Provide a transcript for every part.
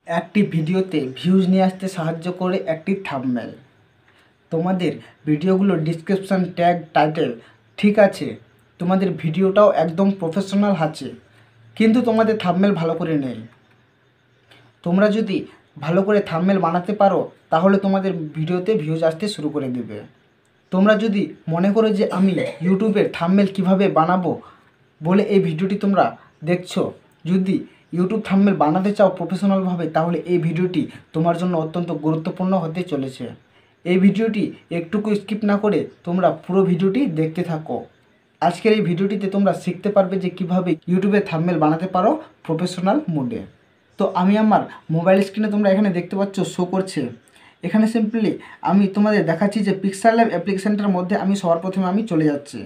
একটি ভিডিওতে ভিউজ নিয়ে আসতে সাহায্য করে একটি থাম্বনেল। তোমাদের ভিডিওগুলোর ডিসক্রিপশান, ট্যাগ, টাইটেল ঠিক আছে, তোমাদের ভিডিওটাও একদম প্রফেশনাল আছে, কিন্তু তোমাদের থাম্বনেল ভালো করে নেই। তোমরা যদি ভালো করে থাম্বনেল বানাতে পারো তাহলে তোমাদের ভিডিওতে ভিউজ আসতে শুরু করে দেবে। তোমরা যদি মনে করো যে আমি ইউটিউবের থাম্বনেল কিভাবে বানাবো বলে এই ভিডিওটি তোমরা দেখছো, যদি ইউটিউব থাম্বনেল বানাতে চাও প্রফেশনালভাবে, তাহলে এই ভিডিওটি তোমার জন্য অত্যন্ত গুরুত্বপূর্ণ হতে চলেছে। এই ভিডিওটি একটুকু স্কিপ না করে তোমরা পুরো ভিডিওটি দেখতে থাকো। আজকের এই ভিডিওটিতে তোমরা শিখতে পারবে যে কিভাবে ইউটিউবে থাম্বনেল বানাতে পারো প্রফেশনাল মোডে। তো আমি আমার মোবাইল স্ক্রিনে তোমরা এখানে দেখতে পাচ্ছ শো করছে। এখানে সিম্পলি আমি তোমাদের দেখাচ্ছি যে পিক্সেলল্যাব অ্যাপ্লিকেশানটার মধ্যে আমি সবার প্রথমে আমি চলে যাচ্ছি।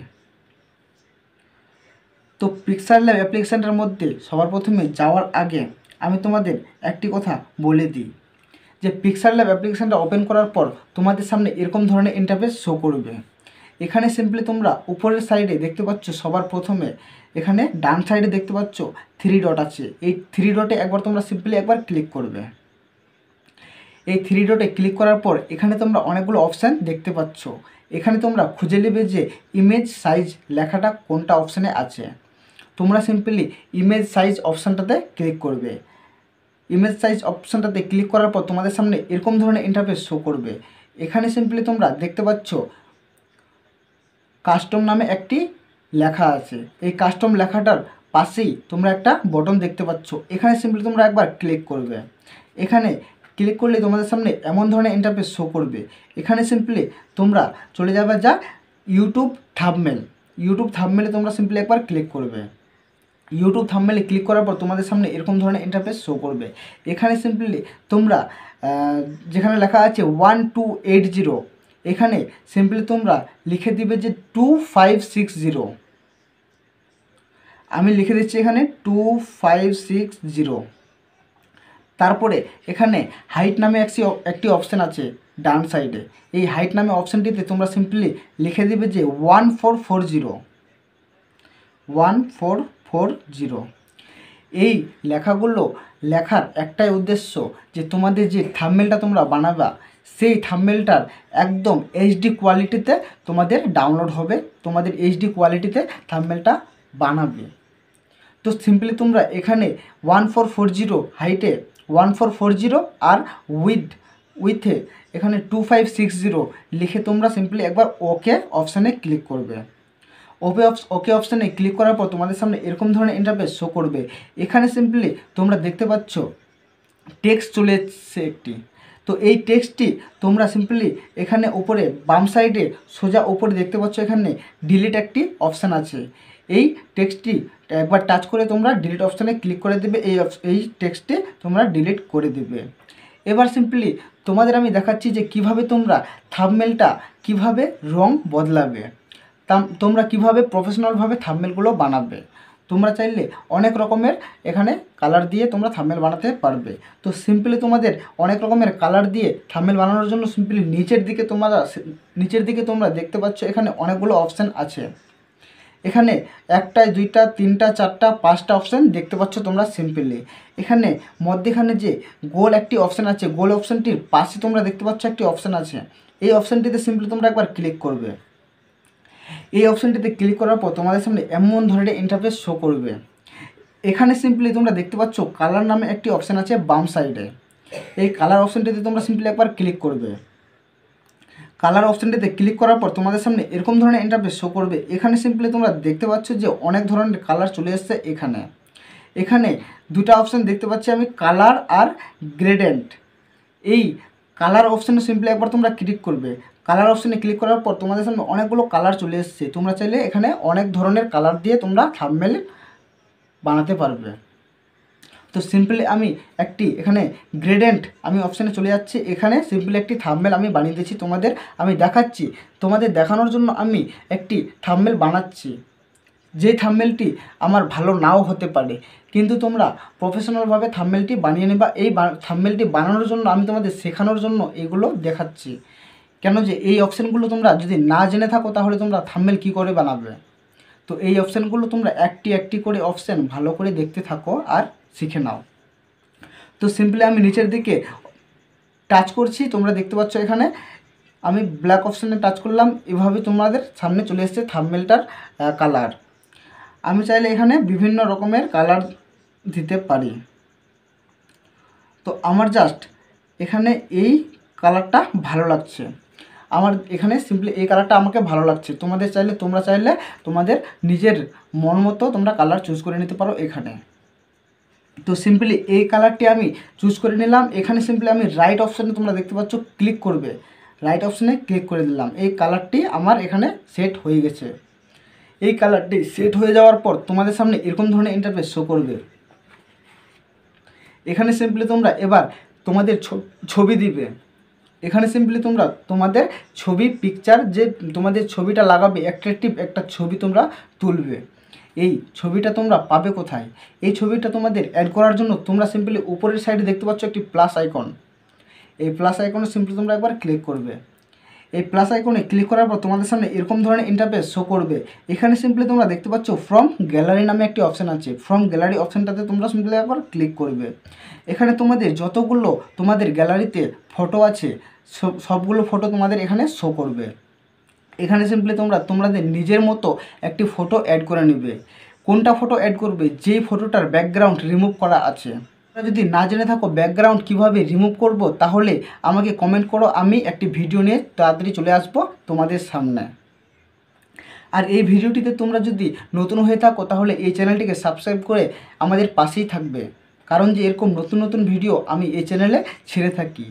তো পিক্সেলল্যাব অ্যাপ্লিকেশানটার মধ্যে সবার প্রথমে যাওয়ার আগে আমি তোমাদের একটি কথা বলে দিই যে পিক্সেলল্যাব অ্যাপ্লিকেশানটা ওপেন করার পর তোমাদের সামনে এরকম ধরনের ইন্টারফেস শো করবে। এখানে সিম্পলি তোমরা উপরের সাইডে দেখতে পাচ্ছ, সবার প্রথমে এখানে ডান সাইডে দেখতে পাচ্ছ 3 ডট আছে। এই 3 ডটে একবার তোমরা সিম্পলি একবার ক্লিক করবে। এই 3 ডটে ক্লিক করার পর এখানে তোমরা অনেকগুলো অপশান দেখতে পাচ্ছ। এখানে তোমরা খুঁজে নেবে যে ইমেজ সাইজ লেখাটা কোনটা অপশানে আছে। তোমরা সিম্পলি ইমেজ সাইজ অপশানটাতে ক্লিক করবে। ইমেজ সাইজ অপশানটাতে ক্লিক করার পর তোমাদের সামনে এরকম ধরনের ইন্টারফেস শো করবে। এখানে সিম্পলি তোমরা দেখতে পাচ্ছ কাস্টম নামে একটি লেখা আছে। এই কাস্টম লেখাটার পাশেই তোমরা একটা বটন দেখতে পাচ্ছ। এখানে সিম্পলি তোমরা একবার ক্লিক করবে। এখানে ক্লিক করলে তোমাদের সামনে এমন ধরনের ইন্টারফেস শো করবে। এখানে সিম্পলি তোমরা চলে যাবে যা ইউটিউব থাম্বনেল। ইউটিউব থাম্বনেলে তোমরা সিম্পলি একবার ক্লিক করবে। ইউটিউব থাম্বনেলে ক্লিক করার পর তোমাদের সামনে এরকম ধরনের ইন্টারফেস শো করবে। এখানে সিম্পলি তোমরা যেখানে লেখা আছে 1280, এখানে সিম্পলি তোমরা লিখে দিবে যে 2560। আমি লিখে দিচ্ছি এখানে 2560। তারপরে এখানে হাইট নামে একটি অপশান আছে ডান সাইডে। এই হাইট নামে অপশানটিতে তোমরা সিম্পলি লিখে দিবে যে 1440। এই লেখাগুলো লেখার একটাই উদ্দেশ্য যে তোমাদের যে থাম্বনেলটা তোমরা বানাবা সেই থাম্বনেলটার একদম এইচডি কোয়ালিটিতে তোমাদের ডাউনলোড হবে, তোমাদের এইচডি কোয়ালিটিতে থাম্বনেলটা বানাবে। তো সিম্পলি তোমরা এখানে 1440 হাইটে 1440 আর উইথে এখানে 2560 লিখে তোমরা সিম্পলি একবার ওকে অপশানে ক্লিক করবে। ওকে অপশানে ক্লিক করার পর তোমাদের সামনে এরকম ধরনের ইন্টারফেস শো করবে। এখানে সিম্পলি তোমরা দেখতে পাচ্ছ টেক্সট চলে এসছে একটি। তো এই টেক্সটটি তোমরা সিম্পলি এখানে উপরে বাম সাইডে সোজা উপরে দেখতে পাচ্ছ এখানে ডিলিট একটি অপশান আছে। এই টেক্সটটি একবার টাচ করে তোমরা ডিলিট অপশানে ক্লিক করে দেবে। এই টেক্সটে তোমরা ডিলিট করে দেবে। এবার সিম্পলি তোমাদের আমি দেখাচ্ছি যে কিভাবে তোমরা থাম্বনেলটা কিভাবে রং বদলাবে, তোমরা কিভাবে প্রফেশনালভাবে থাম্বনেলগুলো বানাবে। তোমরা চাইলে অনেক রকমের এখানে কালার দিয়ে তোমরা থাম্বনেল বানাতে পারবে। তো সিম্পলি তোমাদের অনেক রকমের কালার দিয়ে থাম্বনেল বানানোর জন্য সিম্পলি নিচের দিকে তোমরা দেখতে পাচ্ছ এখানে অনেকগুলো অপশান আছে। এখানে 1টা 2টা 3টা 4টা 5টা অপশান দেখতে পাচ্ছ তোমরা সিম্পলি। এখানে মধ্যেখানে যে গোল একটি অপশান আছে, গোল অপশানটির পাশে তোমরা দেখতে পাচ্ছ একটি অপশান আছে। এই অপশানটিতে সিম্পলি তোমরা একবার ক্লিক করবে। এই অপশানটিতে ক্লিক করার পর তোমাদের সামনে এমন ধরনের ইন্টারফেস শো করবে। এখানে সিম্পলি তোমরা দেখতে পাচ্ছ কালার নামে একটি অপশান আছে বাম সাইডে। এই কালার অপশানটিতে তোমরা সিম্পলি একবার ক্লিক করবে। কালার অপশানটিতে ক্লিক করার পর তোমাদের সামনে এরকম ধরনের ইন্টারফেস শো করবে। এখানে সিম্পলি তোমরা দেখতে পাচ্ছ যে অনেক ধরনের কালার চলে এসছে। এখানে দুটা অপশান দেখতে পাচ্ছি আমি, কালার আর গ্রেডেন্ট। এই কালার অপশানে সিম্পলি একবার তোমরা ক্লিক করবে। কালার অপশানে ক্লিক করার পর তোমাদের সামনে অনেকগুলো কালার চলে এসছে। তোমরা চাইলে এখানে অনেক ধরনের কালার দিয়ে তোমরা থাম্বনেল বানাতে পারবে। তো সিম্পলি আমি একটি এখানে গ্রেডেন্ট আমি অপশানে চলে যাচ্ছি। এখানে সিম্পলি একটি থাম্বনেল আমি বানিয়ে দিচ্ছি, তোমাদের আমি দেখাচ্ছি। তোমাদের দেখানোর জন্য আমি একটি থাম্বনেল বানাচ্ছি। যে থাম্বনেলটি আমার ভালো নাও হতে পারে, কিন্তু তোমরা প্রফেশনালভাবে থাম্বনেলটি বানিয়ে নেবা। এই থাম্বনেলটি বানানোর জন্য আমি তোমাদের শেখানোর জন্য এগুলো দেখাচ্ছি। কেন যে এই অপশানগুলো তোমরা যদি না জেনে থাকো তাহলে তোমরা থাম্বনেল কী করে বানাবে। তো এই অপশানগুলো তোমরা একটি একটি করে অপশান ভালো করে দেখতে থাকো আর শিখে নাও। তো সিম্পলি আমি নিচের দিকে টাচ করছি, তোমরা দেখতে পাচ্ছ এখানে আমি ব্ল্যাক অপশানে টাচ করলাম, এভাবে তোমাদের সামনে চলে এসেছে থাম্বনেলটার কালার। আমি চাইলে এখানে বিভিন্ন রকমের কালার দিতে পারি। তো আমার জাস্ট এখানে এই কালারটা ভালো লাগছে, আমার এখানে সিম্পলি এই কালারটা আমাকে ভালো লাগছে। তোমরা চাইলে তোমাদের নিজের মন মতো তোমরা কালার চুজ করে নিতে পারো এখানে। তো সিম্পলি এই কালারটি আমি চুজ করে নিলাম। এখানে সিম্পলি আমি রাইট অপশানে তোমরা দেখতে পাচ্ছ ক্লিক করবে, রাইট অপশানে ক্লিক করে দিলাম। এই কালারটি আমার এখানে সেট হয়ে গেছে। এই কালারটি সেট হয়ে যাওয়ার পর তোমাদের সামনে এরকম ধরনের ইন্টারফেস শো করবে। এখানে সিম্পলি তোমরা এবার তোমাদের ছবি দিবে। এখানে সিম্পলি তোমরা তোমাদের ছবি পিকচার যে তোমাদের ছবিটা লাগাবে, অ্যাট্রাকটিভ একটা ছবি তোমরা তুলবে। এই ছবিটা তোমরা পাবে কোথায়? এই ছবিটা তোমাদের অ্যাড করার জন্য তোমরা সিম্পলি উপরের সাইডে দেখতে পাচ্ছ একটি প্লাস আইকন। এই প্লাস আইকনে সিম্পলি তোমরা একবার ক্লিক করবে। এই প্লাস আইকনে ক্লিক করার পর তোমাদের সামনে এরকম ধরনের ইন্টারফেস শো করবে। এখানে সিম্পলি তোমরা দেখতে পাচ্ছ ফ্রম গ্যালারি নামে একটি অপশান আছে। ফ্রম গ্যালারি অপশানটাতে তোমরা সিম্পলি একবার ক্লিক করবে। এখানে তোমাদের যতগুলো তোমাদের গ্যালারিতে ফটো আছে সবগুলো ফটো তোমাদের এখানে শো করবে। এখানে সিম্পলি তোমাদের নিজের মতো একটি ফটো অ্যাড করে নেবে। কোনটা ফটো অ্যাড করবে? যেই ফটোটার ব্যাকগ্রাউন্ড রিমুভ করা আছে। যদি না জেনে থাকো ব্যাকগ্রাউন্ড কিভাবে রিমুভ করব, তাহলে আমাকে কমেন্ট করো, আমি একটি ভিডিও নিয়ে তাড়াতাড়ি চলে আসব তোমাদের সামনে। আর এই ভিডিওটিতে তোমরা যদি নতুন হয়ে থাকো তাহলে এই চ্যানেলটিকে সাবস্ক্রাইব করে আমাদের পাশেই থাকবে, কারণ যে এরকম নতুন নতুন ভিডিও আমি এই চ্যানেলে ছেড়ে থাকি।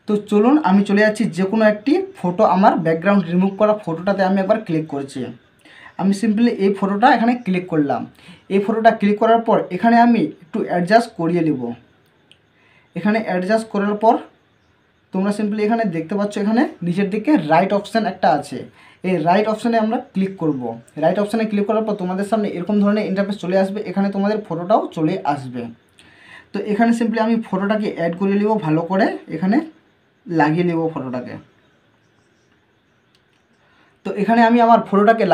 তো চলুন আমি চলে যাচ্ছি যে কোনো একটি ফটো, আমার ব্যাকগ্রাউন্ড রিমুভ করা ফটোটাতে আমি একবার ক্লিক করেছি। আমি সিম্পলি এই ফটোটা এখানে ক্লিক করলাম। এই ফটোটা ক্লিক করার পর এখানে আমি একটু অ্যাডজাস্ট করিয়ে নেব। এখানে অ্যাডজাস্ট করার পর তোমরা সিম্পলি এখানে দেখতে পাচ্ছ এখানে নিচের দিকে রাইট অপশান একটা আছে। এই রাইট অপশানে আমরা ক্লিক করব। রাইট অপশানে ক্লিক করার পর তোমাদের সামনে এরকম ধরনের ইন্টারফেস চলে আসবে। এখানে তোমাদের ফটোটাও চলে আসবে। তো এখানে সিম্পলি আমি ফটোটাকে অ্যাড করে নেব, ভালো করে এখানে লাগিয়ে নেব ফটোটাকে। তো এখানে আমি আমার ফটোটাকে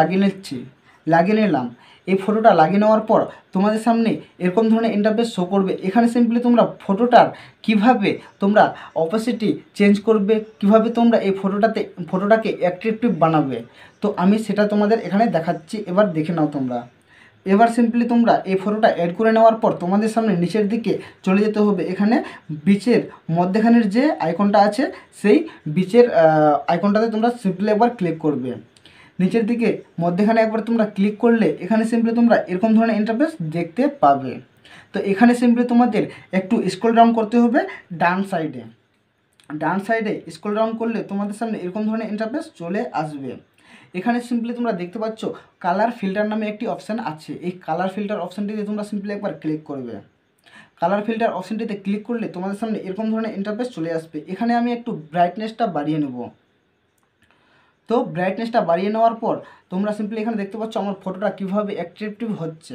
লাগিয়ে নিলাম। এই ফটোটা লাগিয়ে নেওয়ার পর তোমাদের সামনে এরকম ধরনের ইন্টারফেস শো করবে। এখানে সিম্পলি তোমরা ফটোটার কিভাবে তোমরা অপোসিটি চেঞ্জ করবে, কিভাবে তোমরা এই ফটোটাকে অ্যাট্রাকটিভ বানাবে, তো আমি সেটা তোমাদের এখানে দেখাচ্ছি। এবার দেখে নাও তোমরা। এবার সিম্পলি তোমরা এই ফটোটা অ্যাড করে নেওয়ার পর তোমাদের সামনে নিচের দিকে চলে যেতে হবে। এখানে বিচের মধ্যখানের যে আইকনটা আছে সেই বিচের আইকনটাতে তোমরা সিম্পলি একবার ক্লিক করবে। নিচের দিকে মধ্যখানে একবার তোমরা ক্লিক করলে এখানে সিম্পলি তোমরা এরকম ধরনের ইন্টারফেস দেখতে পাবে। তো এখানে সিম্পলি তোমাদের একটু স্ক্রল ডাউন করতে হবে ডান সাইডে স্ক্রল ডাউন করলে তোমাদের সামনে এরকম ধরনের ইন্টারফেস চলে আসবে। এখানে সিম্পলি তোমরা দেখতে পাচ্ছ কালার ফিল্টার নামে একটি অপশান আছে। এই কালার ফিল্টার অপশানটিতে তোমরা সিম্পলি একবার ক্লিক করবে। কালার ফিল্টার অপশানটিতে ক্লিক করলে তোমাদের সামনে এরকম ধরনের ইন্টারফেস চলে আসবে। এখানে আমি একটু ব্রাইটনেসটা বাড়িয়ে নেব। তো ব্রাইটনেসটা বাড়িয়ে নেওয়ার পর তোমরা সিম্পলি এখানে দেখতে পাচ্ছ আমার ফটোটা কীভাবে অ্যাট্রাকটিভ হচ্ছে।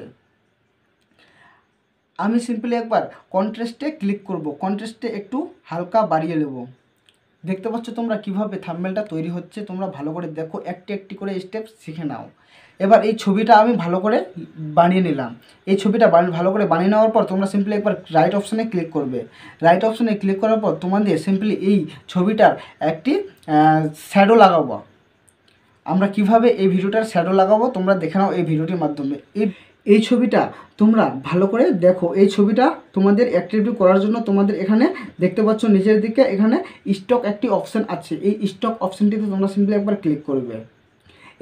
আমি সিম্পলি একবার কন্ট্রাস্টে ক্লিক করব। কন্ট্রাস্টে একটু হালকা বাড়িয়ে নেব। দেখতে পাচ্ছ তোমরা কিভাবে থাম্বনেলটা তৈরি হচ্ছে। তোমরা ভালো করে দেখো, একটি করে স্টেপ শিখে নাও। এবার এই ছবিটা আমি ভালো করে বানিয়ে নিলাম। এই ছবিটা ভালো করে বানিয়ে নেওয়ার পর তোমরা সিম্পলি একবার রাইট অপশানে ক্লিক করবে। রাইট অপশানে ক্লিক করার পর তোমাদের সিম্পলি এই ছবিটার একটি শ্যাডো লাগাবো। আমরা কিভাবে এই ভিডিওটার শ্যাডো লাগাবো তোমরা দেখে নাও এই ভিডিওটির মাধ্যমে। এই ছবিটা তোমরা ভালো করে দেখো। এই ছবিটা তোমাদের অ্যাট্রাকটিভ করার জন্য তোমাদের এখানে দেখতে পাচ্ছ নিচের দিকে এখানে স্টক একটি অপশান আছে। এই স্টক অপশানটিতে তোমরা সিম্পলি একবার ক্লিক করবে।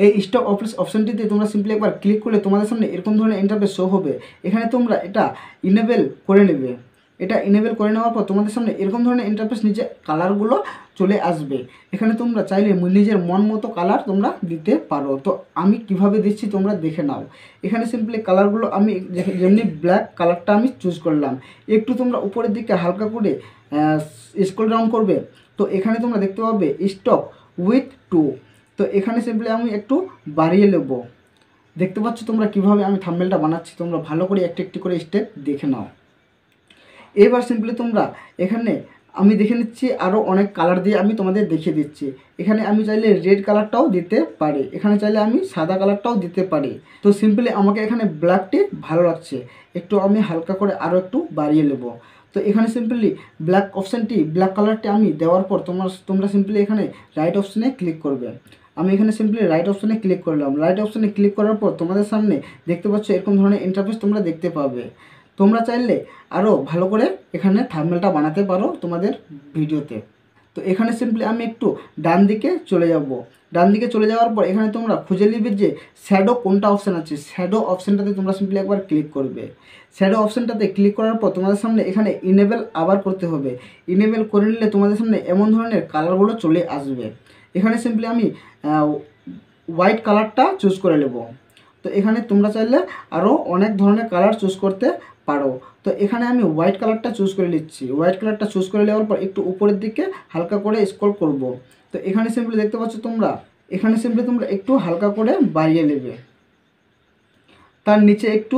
এই স্টক অপশানটিতে তোমরা সিম্পলি একবার ক্লিক করলে তোমাদের সামনে এরকম ধরনের ইন্টারফেস শো হবে। এখানে তোমরা এটা ইনেবল করে নেবে। এটা ইনেবল করে নেওয়ার পর তোমাদের সামনে এরকম ধরনের ইন্টারফেস নিচে কালারগুলো চলে আসবে। এখানে তোমরা চাইলে নিজের মন মতো কালার তোমরা দিতে পারো। তো আমি কিভাবে দিচ্ছি তোমরা দেখে নাও। এখানে সিম্পলি কালারগুলো আমি যেমনি ব্ল্যাক কালারটা আমি চুজ করলাম। একটু তোমরা উপরের দিকে হালকা করে স্ক্রল ডাউন করবে। তো এখানে তোমরা দেখতে পাবে স্টক উইথ 2। তো এখানে সিম্পলি আমি একটু বাড়িয়ে নেব। দেখতে পাচ্ছ তোমরা কিভাবে আমি থাম্বনেলটা বানাচ্ছি। তোমরা ভালো করে একটি করে স্টেপ দেখে নাও। এবার সিম্পলি তোমরা এখানে আমি দেখে নিচ্ছি আরও অনেক কালার দিয়ে আমি তোমাদের দেখিয়ে দিচ্ছি। এখানে আমি চাইলে রেড কালারটাও দিতে পারি, এখানে চাইলে আমি সাদা কালারটাও দিতে পারি। তো সিম্পলি আমাকে এখানে ব্ল্যাকটি ভালো লাগছে, একটু আমি হালকা করে আরও একটু বাড়িয়ে নেব। তো এখানে সিম্পলি ব্ল্যাক অপশানটি, ব্ল্যাক কালারটি আমি দেওয়ার পর তোমরা সিম্পলি এখানে রাইট অপশানে ক্লিক করবে। আমি এখানে সিম্পলি রাইট অপশানে ক্লিক করলাম। রাইট অপশানে ক্লিক করার পর তোমাদের সামনে দেখতে পাচ্ছ এরকম ধরনের ইন্টারফেস তোমরা দেখতে পাবে। তোমরা চাইলে আরও ভালো করে এখানে থাম্বনেলটা বানাতে পারো তোমাদের ভিডিওতে। তো এখানে সিম্পলি আমি একটু ডান দিকে চলে যাব। ডান দিকে চলে যাওয়ার পর এখানে তোমরা খুঁজে নিবে যে শ্যাডো কোনটা অপশান আছে। শ্যাডো অপশানটাতে তোমরা সিম্পলি একবার ক্লিক করবে। শ্যাডো অপশানটাতে ক্লিক করার পর তোমাদের সামনে এখানে ইনেবল আবার করতে হবে। ইনেবল করে নিলে তোমাদের সামনে এমন ধরনের কালারগুলো চলে আসবে। এখানে সিম্পলি আমি হোয়াইট কালারটা চুজ করে নেব। তো এখানে তোমরা চাইলে আরও অনেক ধরনের কালার চুজ করতে পারো। তো এখানে আমি হোয়াইট কালারটা চুজ করে নিচ্ছি। হোয়াইট কালারটা চুজ করে নেওয়ার পর একটু উপরের দিকে হালকা করে স্ক্রল করব। তো এখানে সিম্পলি দেখতে পাচ্ছ তোমরা, এখানে সিম্পলি তোমরা একটু হালকা করে বাড়িয়ে নেবে। তার নিচে একটু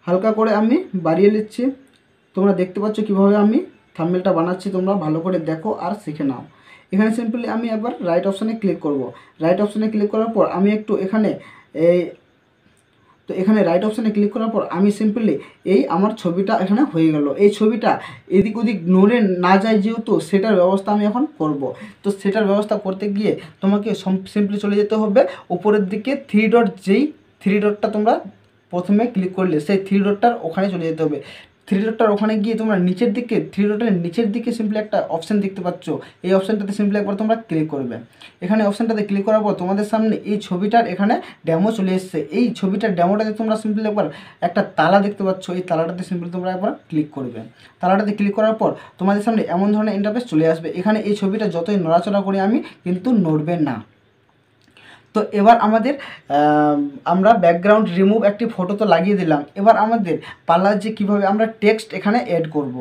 হালকা করে আমি বাড়িয়ে নিচ্ছি। তোমরা দেখতে পাচ্ছ কীভাবে আমি থাম্বনেলটা বানাচ্ছি, তোমরা ভালো করে দেখো আর শিখে নাও। এখানে সিম্পলি আমি একবার রাইট অপশানে ক্লিক করব। রাইট অপশানে ক্লিক করার পর আমি একটু এখানে এখানে রাইট অপশানে ক্লিক করার পর আমি সিম্পলি আমার ছবিটা এখানে হয়ে গেল। এই ছবিটা এদিক ওদিক নড়ে না যায় যেহেতু, সেটার ব্যবস্থা আমি এখন করব। তো সেটার ব্যবস্থা করতে গিয়ে তোমাকে সিম্পলি চলে যেতে হবে উপরের দিকে থ্রি ডটটা তোমরা প্রথমে ক্লিক করলে সেই থ্রি ডটটার ওখানে চলে যেতে হবে। থ্রি ডটটার ওখানে গিয়ে তোমরা নিচের দিকে, থ্রি ডটের নিচের দিকে সিম্পলি একটা অপশান দেখতে পাচ্ছ। এই অপশানটাতে সিম্পলি একবার তোমরা ক্লিক করবে। এখানে অপশানটাতে ক্লিক করার পর তোমাদের সামনে এই ছবিটার এখানে ডেমো চলে এসছে। এই ছবিটার ডেমোটাতে তোমরা সিম্পলি একবার একটা তালা দেখতে পাচ্ছ। এই তালাটাতে সিম্পলি তোমরা একবার ক্লিক করবে। তালাটাতে ক্লিক করার পর তোমাদের সামনে এমন ধরনের ইন্টারফেস চলে আসবে। এখানে এই ছবিটা যতই নড়াচড়া করি আমি কিন্তু নড়বে না। তো এবার আমরা ব্যাকগ্রাউন্ড রিমুভ একটি ফটো তো লাগিয়ে দিলাম। এবার আমাদের পালা যে কীভাবে আমরা টেক্সট এখানে অ্যাড করব।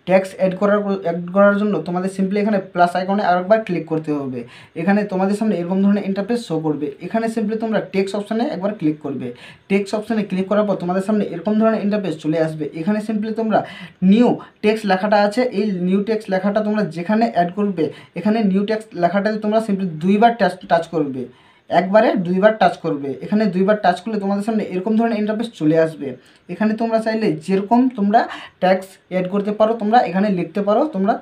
টেক্সট অ্যাড করার জন্য তোমাদের সিম্পলি এখানে প্লাস আইকনে আরেকবার ক্লিক করতে হবে। এখানে তোমাদের সামনে এরকম ধরনের ইন্টারফেস শো করবে। এখানে সিম্পলি তোমরা টেক্সট অপশানে একবার ক্লিক করবে। টেক্সট অপশানে ক্লিক করার পর তোমাদের সামনে এরকম ধরনের ইন্টারফেস চলে আসবে। এখানে সিম্পলি তোমরা নিউ টেক্সট লেখাটা আছে, এই নিউ টেক্সট লেখাটা তোমরা যেখানে অ্যাড করবে, এখানে নিউ টেক্সট লেখাটাতে তোমরা সিম্পলি দুইবার টাচ করবে। একবারে দুইবার টাচ করবে। এখানে দুইবার টাচ করলে তোমাদের সামনে এরকম ধরনের ইন্টারফেস চলে আসবে। এখানে তোমরা চাইলে যেরকম তোমরা ট্যাক্স অ্যাড করতে পারো, তোমরা এখানে লিখতে পারো, তোমরা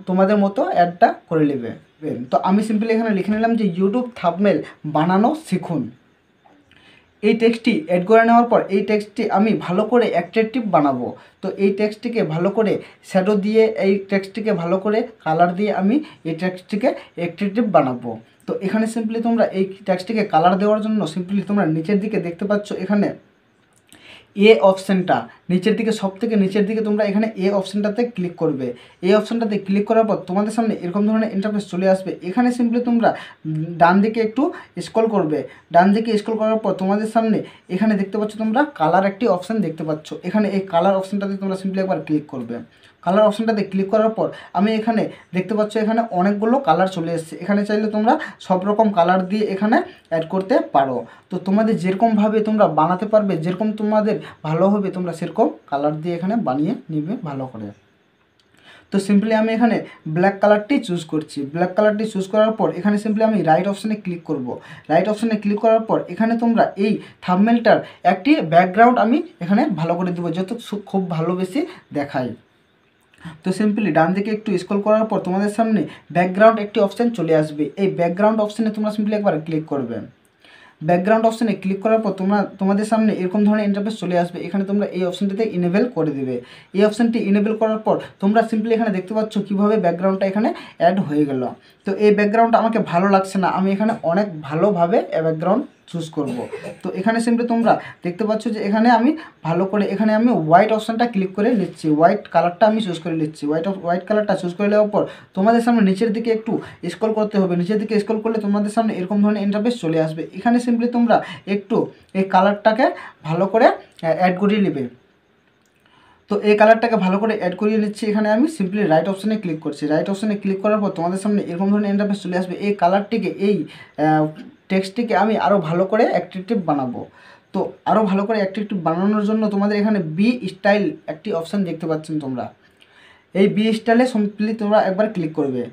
তোমাদের মতো অ্যাডটা করে নেবে। তো আমি সিম্পলি এখানে লিখে নিলাম যে ইউটিউব থাম্বনেল বানানো শিখুন। এই টেক্সটটি অ্যাড করে নেওয়ার পর এই টেক্সটটি আমি ভালো করে অ্যাট্রাকটিভ বানাবো। তো এই টেক্সটটিকে ভালো করে শ্যাডো দিয়ে, এই টেক্সটটিকে ভালো করে কালার দিয়ে আমি এই টেক্সটটিকে অ্যাট্রাকটিভ বানাবো। তো এখানে সিম্পলি তোমরা এই টেক্সটটিকে কালার দেওয়ার জন্য সিম্পলি তোমরা নিচের দিকে দেখতে পাচ্ছ এখানে এ অপশানটা, নিচের দিকে সবথেকে নিচের দিকে তোমরা এখানে এ অপশানটাতে ক্লিক করবে। এই অপশানটাতে ক্লিক করার পর তোমাদের সামনে এরকম ধরনের ইন্টারফেস চলে আসবে। এখানে সিম্পলি তোমরা ডান দিকে একটু স্ক্রল করবে। ডান দিকে স্ক্রল করার পর তোমাদের সামনে এখানে দেখতে পাচ্ছ তোমরা কালার একটি অপশান দেখতে পাচ্ছ। এখানে এই কালার অপশানটাতে তোমরা সিম্পলি একবার ক্লিক করবে। কালার অপশানটাতে ক্লিক করার পর আমি এখানে দেখতে পাচ্ছ এখানে অনেকগুলো কালার চলে এসেছে। এখানে চাইলে তোমরা সব রকম কালার দিয়ে এখানে অ্যাড করতে পারো। তো তোমাদের যেরকমভাবে তোমরা বানাতে পারবে, যেরকম তোমাদের ভালো হবে, তোমরা সেরকম কালার দিয়ে এখানে বানিয়ে নিবে ভালো করে। তো সিম্পলি আমি এখানে ব্ল্যাক কালারটি চুজ করছি। ব্ল্যাক কালারটি চুজ করার পর এখানে সিম্পলি আমি রাইট অপশানে ক্লিক করব। রাইট অপশানে ক্লিক করার পর এখানে তোমরা এই থাম্বনেলটার একটি ব্যাকগ্রাউন্ড আমি এখানে ভালো করে দেবো, যত খুব ভালো বেশি দেখায়। তো সিম্পলি ডান দিকে একটু স্ক্রল করার পর তোমাদের সামনে ব্যাকগ্রাউন্ড একটি অপশান চলে আসবে। এই ব্যাকগ্রাউন্ড অপশানে তোমরা সিম্পলি একবার ক্লিক করবে। ব্যাকগ্রাউন্ড অপশানে ক্লিক করার পর তোমাদের সামনে এরকম ধরনের ইন্টারফেস চলে আসবে। এখানে তোমরা এই অপশানটিতে ইনেবল করে দেবে। এই অপশানটি ইনেবল করার পর তোমরা সিম্পলি এখানে দেখতে পাচ্ছ কীভাবে ব্যাকগ্রাউন্ডটা এখানে অ্যাড হয়ে গেল। তো এই ব্যাকগ্রাউন্ডটা আমাকে ভালো লাগছে না, আমি এখানে অনেক ভালোভাবে ব্যাকগ্রাউন্ড চুজ করব। তো এখানে সিম্পলি তোমরা দেখতে পাচ্ছ যে এখানে আমি ভালো করে এখানে আমি হোয়াইট অপশানটা ক্লিক করে নিচ্ছি। হোয়াইট কালারটা আমি চুজ করে নিচ্ছি। হোয়াইট কালারটা চুজ করে নেওয়ার পর তোমাদের সামনে নিচের দিকে একটু স্ক্রল করতে হবে। নিচের দিকে স্ক্রল করলে তোমাদের সামনে এরকম ধরনের ইন্টারফেস চলে আসবে। এখানে সিম্পলি তোমরা একটু এই কালারটাকে ভালো করে অ্যাড করিয়ে নেবে। তো এই কালারটাকে ভালো করে অ্যাড করিয়ে নিচ্ছি। এখানে আমি সিম্পলি রাইট অপশানে ক্লিক করছি। রাইট অপশানে ক্লিক করার পর তোমাদের সামনে এরকম ধরনের ইন্টারফেস চলে আসবে। এই কালারটিকে, এই টেক্সটটিকে আমি আরও ভালো করে অ্যাট্রাকটিভ বানাবো। তো আরও ভালো করে অ্যাট্রাকটিভ বানানোর জন্য তোমাদের এখানে বি স্টাইল একটি অপশান দেখতে পাচ্ছেন তোমরা। এই বি স্টাইলে সিম্পলি তোমরা একবার ক্লিক করবে।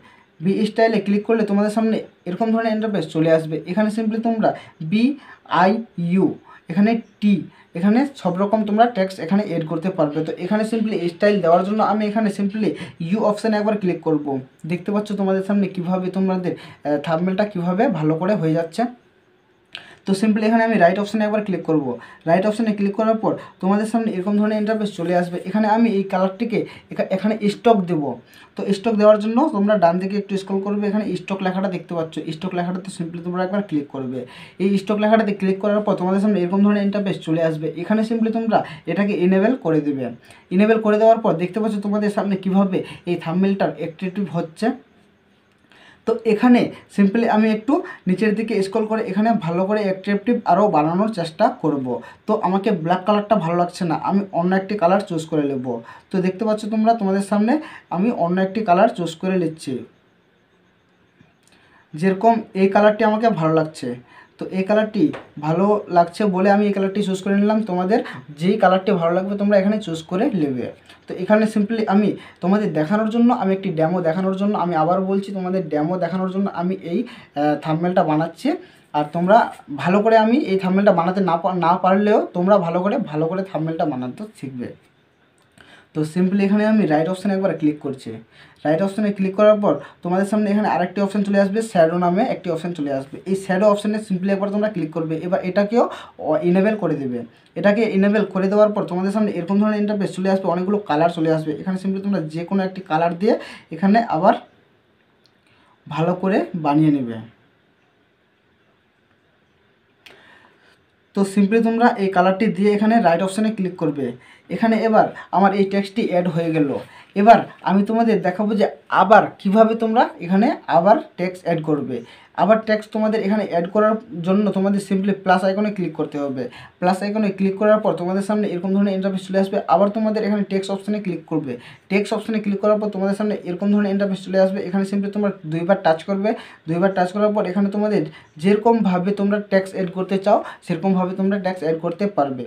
বি স্টাইলে ক্লিক করলে তোমাদের সামনে এরকম ধরনের ইন্টারফেস চলে আসবে। এখানে সিম্পলি তোমরা BIU, এখানে টি এখানে সব রকম তোমরা টেক্সট এখানে এড করতে পারবে। তো এখানে সিম্পলি স্টাইল দেওয়ার জন্য আমি এখানে সিম্পলি ইউ অপশানে একবার ক্লিক করব। দেখতে পাচ্ছ তোমাদের সামনে কীভাবে তোমাদের থাম্বনেলটা কীভাবে ভালো করে হয়ে যাচ্ছে। তো সিম্পলি এখানে আমি রাইট অপশানে একবার ক্লিক করব। রাইট অপশানে ক্লিক করার পর তোমাদের সামনে এরকম ধরনের ইন্টারফেস চলে আসবে। এখানে আমি এই কালারটিকে এখানে স্টক দেব। তো স্টক দেওয়ার জন্য তোমরা ডান দিকে একটু স্ক্রল করবে, এখানে স্টক লেখাটা দেখতে পাচ্ছ, স্টক লেখাটাতে সিম্পলি তোমরা একবার ক্লিক করবে। এই স্টক লেখাটাতে ক্লিক করার পর তোমাদের সামনে এরকম ধরনের ইন্টারফেস চলে আসবে। এখানে সিম্পলি তোমরা এটাকে ইনেবল করে দেবে। ইনেবল করে দেওয়ার পর দেখতে পাচ্ছ তোমাদের সামনে কীভাবে এই থাম্বনেলটার অ্যাক্টিভ হচ্ছে। তো এখানে সিম্পলি আমি একটু নিচের দিকে স্ক্রল করে এখানে ভালো করে অ্যাট্রাকটিভ আরও বানানোর চেষ্টা করব। তো আমাকে ব্ল্যাক কালারটা ভালো লাগছে না, আমি অন্য একটি কালার চুজ করে নেব। তো দেখতে পাচ্ছ তোমরা তোমাদের সামনে আমি অন্য একটি কালার চুজ করে নিচ্ছি। যেরকম এই কালারটি আমাকে ভালো লাগছে, তো এই কালারটি ভালো লাগছে বলে আমি এই কালারটি চুজ করে নিলাম। তোমাদের যেই কালারটি ভালো লাগবে তোমরা এখানে চুজ করে নেবে। তো এখানে সিম্পলি আমি তোমাদের দেখানোর জন্য আমি একটি ডেমো দেখানোর জন্য আমি আবার বলছি, তোমাদের ডেমো দেখানোর জন্য আমি এই থাম্বনেলটা বানাচ্ছি। আর তোমরা ভালো করে, আমি এই থাম্বনেলটা বানাতে না পারলেও তোমরা ভালো করে থাম্বনেলটা বানাতে শিখবে। তো সিম্পলি এখানে আমি রাইট অপশানে একবার ক্লিক করছি। রাইট অপশানে ক্লিক করার পর তোমাদের সামনে এখানে আরেকটি অপশান চলে আসবে, শ্যাডো নামে একটি অপশান চলে আসবে। এই শ্যাডো অপশানে সিম্পলি একবার তোমরা ক্লিক করবে। এবার এটাকেও ইনেবল করে দেবে। এটাকে ইনেবল করে দেওয়ার পর তোমাদের সামনে এরকম ধরনের ইন্টারফেস চলে আসবে, অনেকগুলো কালার চলে আসবে। এখানে সিম্পলি তোমরা যে কোনো একটি কালার দিয়ে এখানে আবার ভালো করে বানিয়ে নেবে। তো সিম্পলি তোমরা এই কালারটি দিয়ে এখানে রাইট অপশানে ক্লিক করবে। এখানে এবার আমার এই টেক্সটটি অ্যাড হয়ে গেল। এবার আমি তোমাদের দেখাবো যে আবার কিভাবে তোমরা এখানে আবার টেক্সট অ্যাড করবে। আবার টেক্সট তোমাদের এখানে অ্যাড করার জন্য তোমাদের সিম্পলি প্লাস আইকনে ক্লিক করতে হবে। প্লাস আইকনে ক্লিক করার পর তোমাদের সামনে এরকম ধরনের ইন্টারফেস চলে আসবে। আবার তোমাদের এখানে টেক্সট অপশানে ক্লিক করবে। টেক্সট অপশানে ক্লিক করার পর তোমাদের সামনে এরকম ধরনের ইন্টারফেস চলে আসবে। এখানে সিম্পলি তোমরা দুইবার টাচ করবে। দুইবার টাচ করার পর এখানে তোমাদের যেরকমভাবে তোমরা টেক্সট অ্যাড করতে চাও সেরকমভাবে তোমরা টেক্সট অ্যাড করতে পারবে।